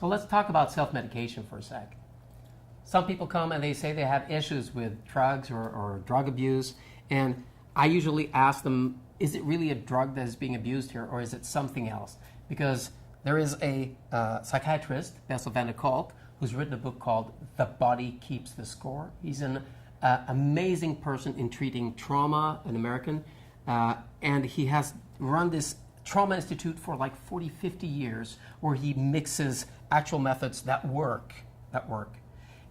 So let's talk about self-medication for a sec. Some people come and they say they have issues with drugs or drug abuse, and I usually ask them, is it really a drug that is being abused here, or is it something else? Because there is a psychiatrist, Bessel van der Kolk, who's written a book called The Body Keeps the Score. He's an amazing person in treating trauma, an American, and he has run this trauma institute for like 40, 50 years where he mixes actual methods that work.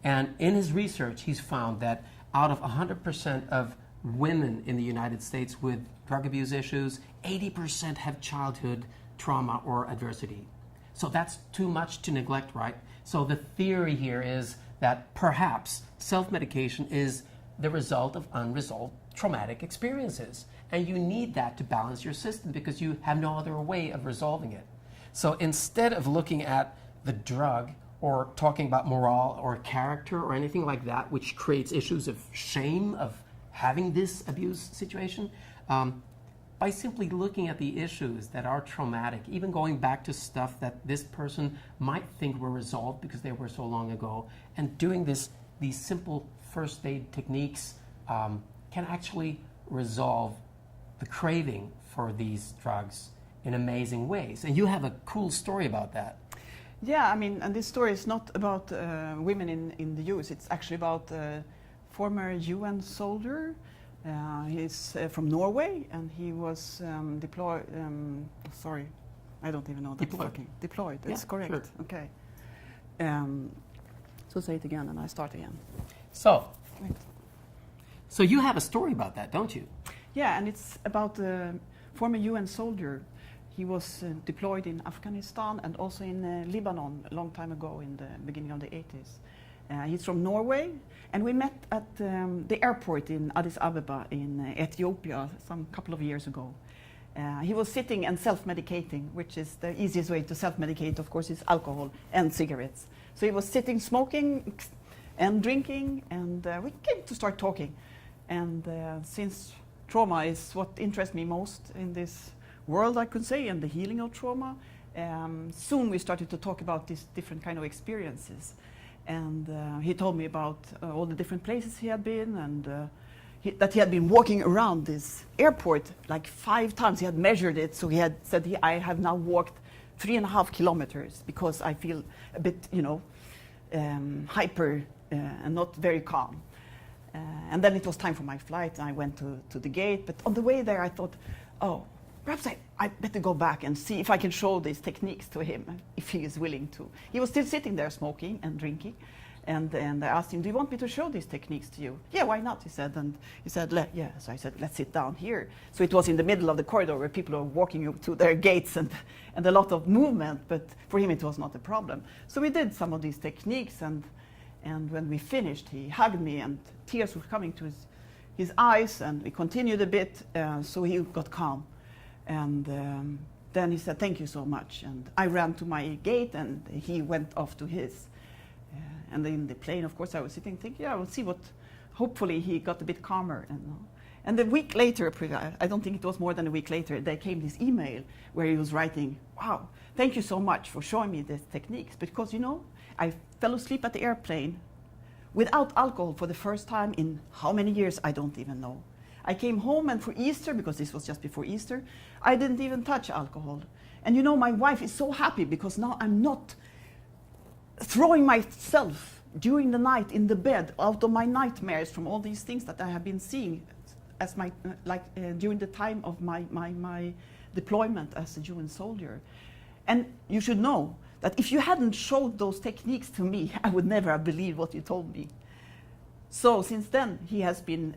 And in his research, he's found that out of 100% of women in the United States with drug abuse issues, 80% have childhood trauma or adversity. So that's too much to neglect, right? So the theory here is that perhaps self-medication is the result of unresolved traumatic experiences. And you need that to balance your system because you have no other way of resolving it. So instead of looking at the drug or talking about morale or character or anything like that, which creates issues of shame of having this abuse situation, by simply looking at the issues that are traumatic, even going back to stuff that this person might think were resolved because they were so long ago, and doing these simple first aid techniques can actually resolve the craving for these drugs in amazing ways. And you have a cool story about that. Yeah, I mean, and this story is not about women in the US. It's actually about a former UN soldier. He's from Norway, and he was deployed. Sorry, I don't even know. Deployed. That's correct. Sure. Okay. So say it again, and I start again. So you have a story about that, don't you? Yeah, and it's about a former UN soldier. He was deployed in Afghanistan and also in Lebanon a long time ago in the beginning of the 80s. He's from Norway, and we met at the airport in Addis Ababa in Ethiopia some couple of years ago. He was sitting and self-medicating, which is the easiest way to self-medicate, of course, is alcohol and cigarettes. So he was sitting, smoking and drinking, and we came to start talking. And since trauma is what interests me most in this world, I could say, and the healing of trauma, soon we started to talk about these different kind of experiences. And he told me about all the different places he had been, and that he had been walking around this airport like 5 times. He had measured it, so he had said, I have now walked 3.5 kilometers because I feel a bit, hyper and not very calm. And then it was time for my flight, and I went to the gate. But on the way there, I thought, oh, perhaps I better go back and see if I can show these techniques to him, if he is willing to. He was still sitting there smoking and drinking. And I asked him, do you want me to show these techniques to you? Yeah, why not, he said. And he said, yeah. So I said, let's sit down here. So it was in the middle of the corridor where people are walking to their gates and a lot of movement. But for him, it was not a problem. So we did some of these techniques. And when we finished, he hugged me, and tears were coming to his eyes. And we continued a bit, so he got calm. And then he said, thank you so much. And I ran to my gate, and he went off to his. And in the plane, of course, I was sitting thinking, yeah, we'll see what, hopefully he got a bit calmer. And a week later, I don't think it was more than a week later, there came this email where he was writing, wow, thank you so much for showing me these techniques. Because, I fell asleep at the airplane without alcohol for the first time in how many years, I don't even know. I came home, and for Easter, because this was just before Easter, I didn't even touch alcohol. And my wife is so happy because now I'm not throwing myself during the night in the bed out of my nightmares from all these things that I have been seeing as during the time of my deployment as a UN soldier. And you should know that if you hadn't showed those techniques to me, I would never have believed what you told me. So since then, he has been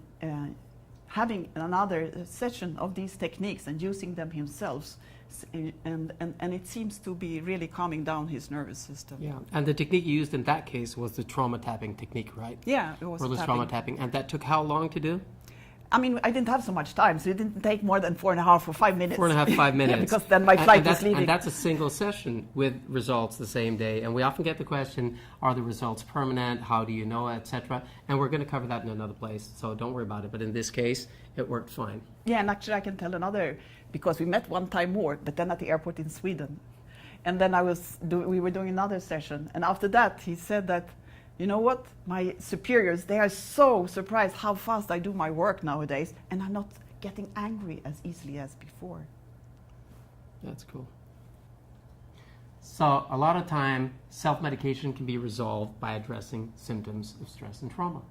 having another session of these techniques and using them himself. And it seems to be really calming down his nervous system. Yeah, and the technique you used in that case was the trauma tapping technique, right? Yeah, it was tapping. Trauma tapping. And that took how long to do? I mean, I didn't have so much time, so it didn't take more than 4.5 or 5 minutes. 4.5, 5 minutes. Yeah, because then my flight was leaving. And that's a single session with results the same day. And we often get the question, are the results permanent? How do you know, etc.? And we're going to cover that in another place, so don't worry about it. But in this case, it worked fine. Yeah, and actually I can tell another, because we met one time more, but then at the airport in Sweden. And then we were doing another session. And after that, he said that, you know what, my superiors, they are so surprised how fast I do my work nowadays, and I'm not getting angry as easily as before. That's cool. So a lot of time, self-medication can be resolved by addressing symptoms of stress and trauma.